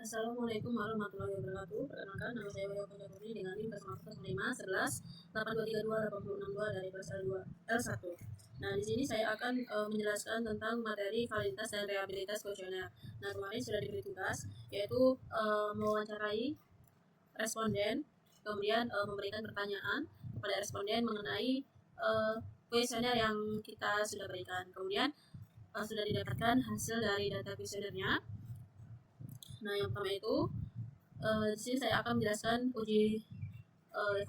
Assalamualaikum warahmatullahi wabarakatuh. Perkenalkan, nama saya Wayo Putri dengan NIM 01511 8232 dari kelas L1. Nah, di sini saya akan menjelaskan tentang materi validitas dan reliabilitas kuesioner. Nah, kemarin sudah diberi tugas yaitu mewawancarai responden, kemudian memberikan pertanyaan kepada responden mengenai kuesioner yang kita sudah berikan. Kemudian sudah didapatkan hasil dari data kuesionernya. Nah, yang pertama itu di sini saya akan menjelaskan uji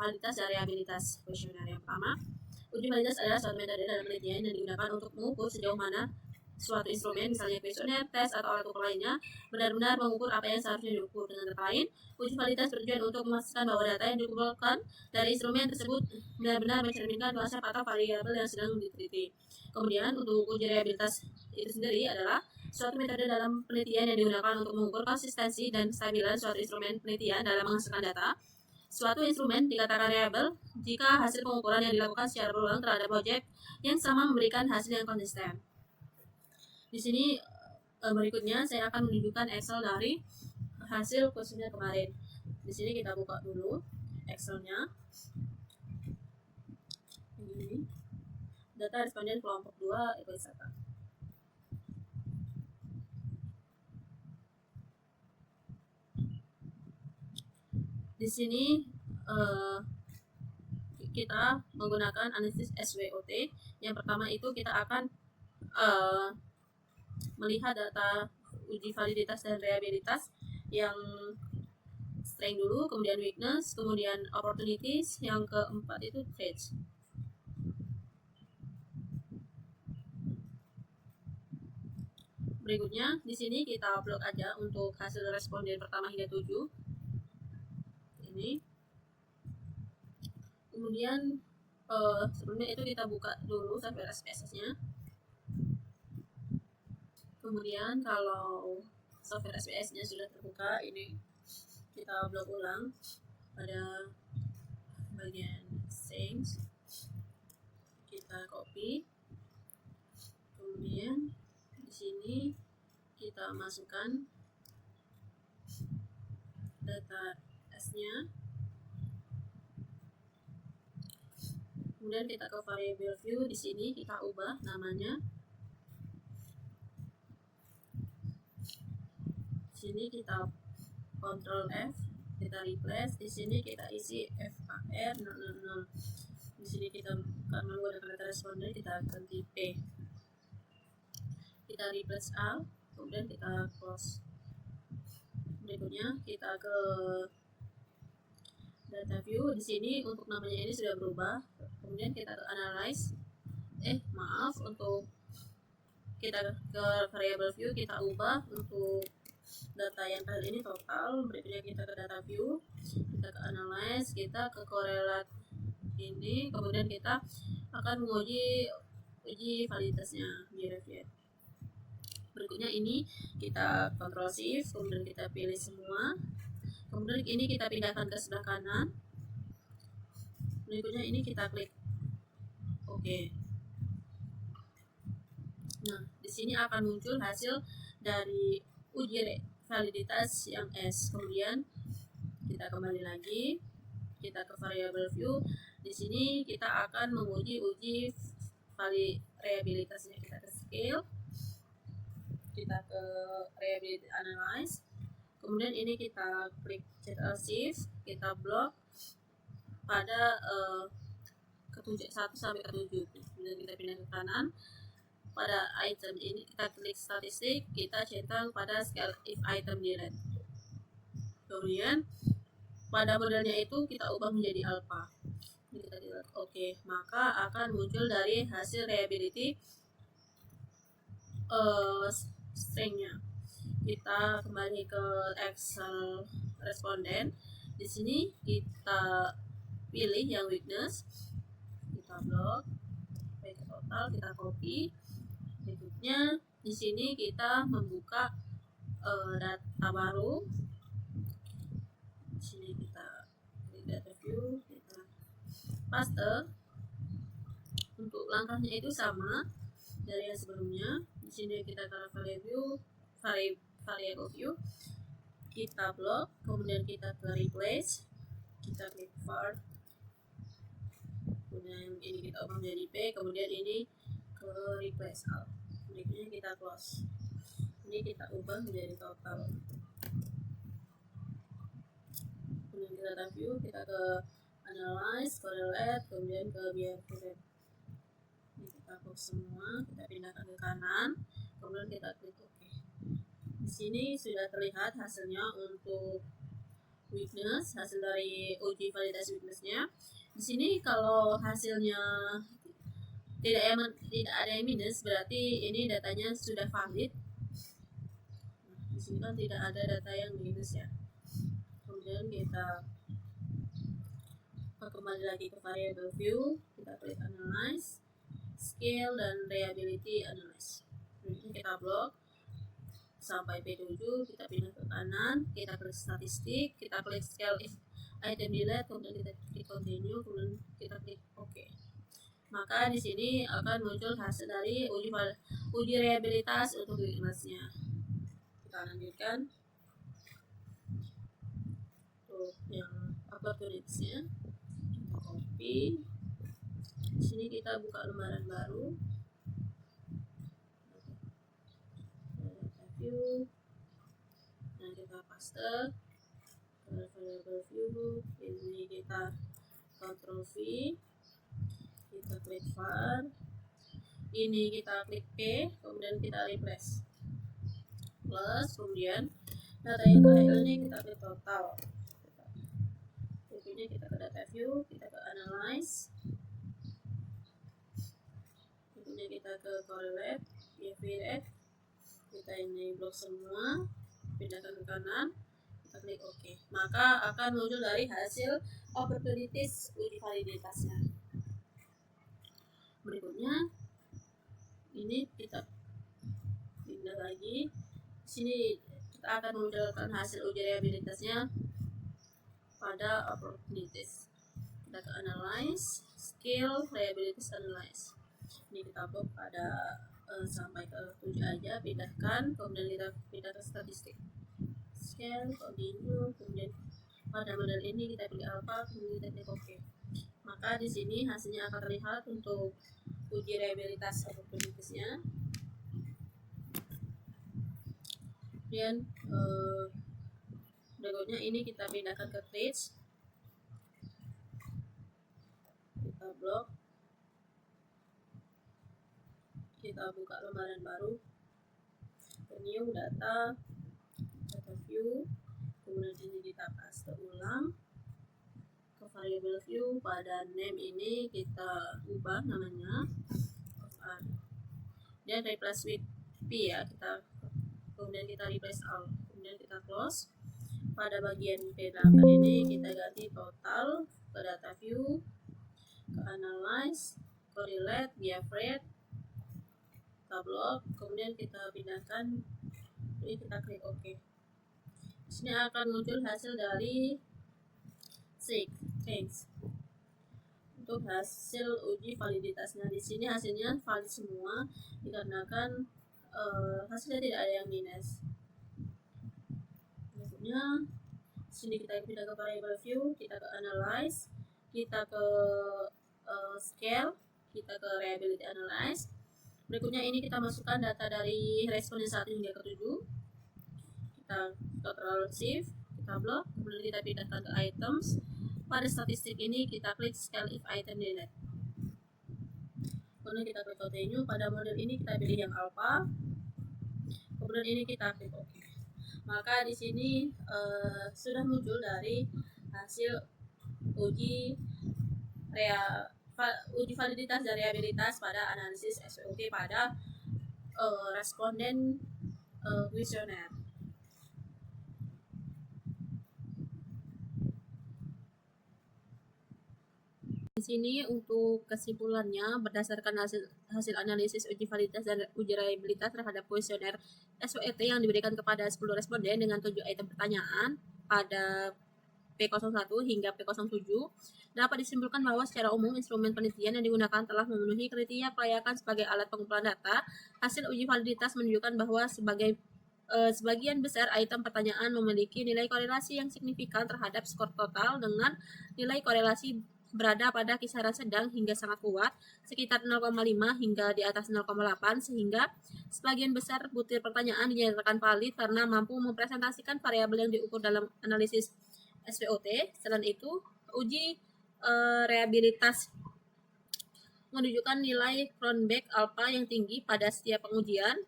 validitas dan reliabilitas kuesioner. Yang pertama, uji validitas adalah suatu metode dalam penelitian yang digunakan untuk mengukur sejauh mana suatu instrumen, misalnya kuesioner, tes, atau alat ukur lainnya, benar-benar mengukur apa yang seharusnya diukur. Dengan kata lain, uji validitas bertujuan untuk memastikan bahwa data yang dikumpulkan dari instrumen tersebut benar-benar mencerminkan konsep atau variabel yang sedang diteliti. Kemudian, untuk uji reliabilitas itu sendiri adalah suatu metode dalam penelitian yang digunakan untuk mengukur konsistensi dan kestabilan suatu instrumen penelitian dalam menghasilkan data. Suatu instrumen dikatakan reliable jika hasil pengukuran yang dilakukan secara berulang terhadap objek yang sama memberikan hasil yang konsisten. Di sini berikutnya saya akan menunjukkan Excel dari hasil kuesioner kemarin. Di sini kita buka dulu Excelnya. Ini data responden kelompok 2 ekowisata. Di sini kita menggunakan analisis SWOT. Yang pertama itu kita akan melihat data uji validitas dan reliabilitas yang strength dulu, kemudian weakness, kemudian opportunities, yang keempat itu threats. Berikutnya di sini kita upload aja untuk hasil responden pertama hingga 7. Ini. Kemudian sebelumnya itu kita buka dulu software SPSS-nya. Kemudian kalau software SPSS-nya sudah terbuka, ini kita upload ulang pada bagian settings. Kita copy. Kemudian di sini kita masukkan data S-nya. Kemudian kita ke variable view, di sini kita ubah namanya. Di sini kita Ctrl F, kita replace. Di sini kita isi FAR 000. Di sini kita karena menggunakan data responden kita ganti P. Kita replace all, kemudian kita close. Berikutnya kita ke data view. Di sini untuk namanya ini sudah berubah. Kemudian kita ke analyze. Untuk kita ke variable view kita ubah untuk data yang tadi ini total. Berikutnya kita ke data view, kita ke analyze, kita ke correlate ini, kemudian kita akan menguji validitasnya di review. Berikutnya ini kita Ctrl Shift, kemudian kita pilih semua. Kemudian ini kita pindahkan ke sebelah kanan. Berikutnya ini kita klik OK. Nah, di sini akan muncul hasil dari uji validitas yang S. Kemudian kita kembali lagi, kita ke variable view. Di sini kita akan menguji reliabilitasnya. Kita ke scale, kita ke reliability analyze. Kemudian ini kita klik Ctrl Shift, kita blok pada ke 1 sampai ke 7. Kemudian kita pindah ke kanan. Pada item ini kita klik statistik, kita centang pada scale if item delete. Kemudian pada modelnya itu kita ubah menjadi alpha. Ini kita delete. Oke, maka akan muncul dari hasil reliability stringnya. Kita kembali ke Excel responden. Di sini kita pilih yang weakness, kita blok, total, kita copy. Berikutnya di sini kita membuka data baru. Di sini kita klik data view, kita paste. Untuk langkahnya itu sama dari yang sebelumnya. Di sini kita ke variable view, kita blok, kemudian kita ke replace, kita klik var, kemudian ini kita ubah menjadi P, kemudian ini ke replace all, berikutnya kita close, ini kita ubah menjadi total, kemudian kita data view, kita ke analyze, correlate, kemudian ke biar present, ini kita close semua, kita pindahkan ke kanan, kemudian kita klik OK. Di sini sudah terlihat hasilnya untuk weakness, hasil dari uji validasi weaknessnya. Di sini kalau hasilnya tidak ada yang minus, berarti ini datanya sudah valid. Nah, di sini kan tidak ada data yang minus ya. Kemudian kita kembali lagi ke variable view, kita klik analyze, scale dan reliability analyze. Kemudian kita blok sampai P7, kita pindah ke kanan, kita klik statistik, kita klik scale if item delete, kemudian kita klik continue, kemudian kita klik OK. Maka di sini akan muncul hasil dari uji reliabilitas untuk weakness-nya. Kita lanjutkan untuk yang opportunities-nya, kita copy. Di sini kita buka lembaran baru. View, nah kita paste ke variable view, ini kita Ctrl V, kita klik var, ini kita klik P, kemudian kita replace plus, kemudian data yang terakhir ini kita klik total, berikutnya kita ke data view, kita ke analyze, berikutnya kita ke correlate, VF, kita ini blok semua, pindahkan ke kanan, kita klik OK. Maka akan muncul dari hasil opportunities uji validitasnya. Berikutnya ini kita pindah lagi. Di sini kita akan memunculkan hasil uji reliabilitasnya pada opportunities. Kita ke analyze, scale, reliabilities analyze. Ini kita blok pada sampai ke 7 aja, pindahkan, kemudian kita pindah ke statistik, scale, continue, kemudian pada model ini kita pilih alpha, kemudian kita klik OK. Maka di sini hasilnya akan terlihat untuk uji reliabilitas opportunities-nya. Kemudian berikutnya ini kita pindahkan ke page, kita blok, kita buka lembaran baru, new data view, kemudian ini kita paste ulang ke variable view, pada name ini kita ubah namanya dan replace with P ya, kita kemudian kita replace all, kemudian kita close. Pada bagian P8 ini kita ganti total ke data view, ke analyze, correlate, biafret, kita blok, kemudian kita pindahkan, ini kita klik OK. Di sini akan muncul hasil dari thanks untuk hasil uji validitasnya. Di sini hasilnya valid semua dikarenakan hasilnya tidak ada yang minus. Berikutnya di sini kita pindah ke variable view, kita ke analyze, kita ke scale, kita ke reliability analyze. Berikutnya ini kita masukkan data dari responden 1 hingga ke 7. Kita Ctrl Shift, kita blok, kemudian kita pindahkan ke items. Pada statistik ini kita klik scale if item delete. Kemudian kita klik continue. Pada model ini kita pilih yang alpha. Kemudian ini kita klik OK. Maka di sini sudah muncul dari hasil uji validitas dan reliabilitas pada analisis SWOT pada responden kuesioner. Di sini untuk kesimpulannya, berdasarkan hasil analisis uji validitas dan uji reliabilitas terhadap kuesioner SWOT yang diberikan kepada 10 responden dengan 7 item pertanyaan pada P01 hingga P07, dapat disimpulkan bahwa secara umum instrumen penelitian yang digunakan telah memenuhi kriteria kelayakan sebagai alat pengumpulan data. Hasil uji validitas menunjukkan bahwa sebagai sebagian besar item pertanyaan memiliki nilai korelasi yang signifikan terhadap skor total dengan nilai korelasi berada pada kisaran sedang hingga sangat kuat, sekitar 0,5 hingga di atas 0,8, sehingga sebagian besar butir pertanyaan dinyatakan valid karena mampu mempresentasikan variabel yang diukur dalam analisis SWOT. Selain itu, uji reabilitas menunjukkan nilai Cronbach alpha yang tinggi pada setiap pengujian,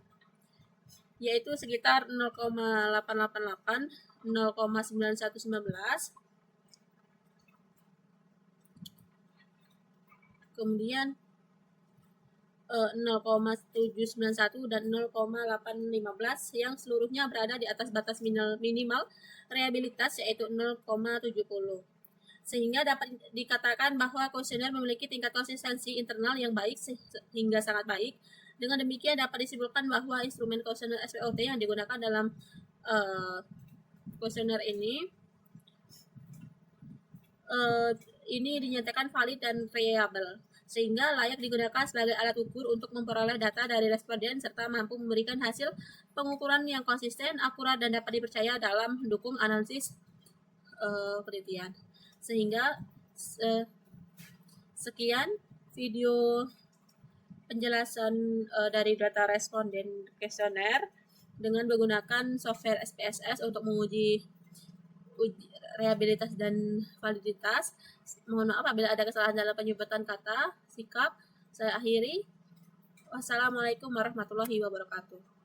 yaitu sekitar 0,888, 0,9119, kemudian 0,791 dan 0,815 yang seluruhnya berada di atas batas minimal reabilitas, yaitu 0,70. Sehingga dapat dikatakan bahwa kuesioner memiliki tingkat konsistensi internal yang baik hingga sangat baik. Dengan demikian dapat disimpulkan bahwa instrumen kuesioner SWOT yang digunakan dalam kuesioner ini dinyatakan valid dan reliable, sehingga layak digunakan sebagai alat ukur untuk memperoleh data dari responden serta mampu memberikan hasil pengukuran yang konsisten, akurat, dan dapat dipercaya dalam mendukung analisis penelitian. Sehingga sekian video penjelasan dari data responden kuesioner dengan menggunakan software SPSS untuk menguji reabilitas dan validitas. Mohon maaf apabila ada kesalahan dalam penyebutan kata, sikap. Saya akhiri. Wassalamualaikum warahmatullahi wabarakatuh.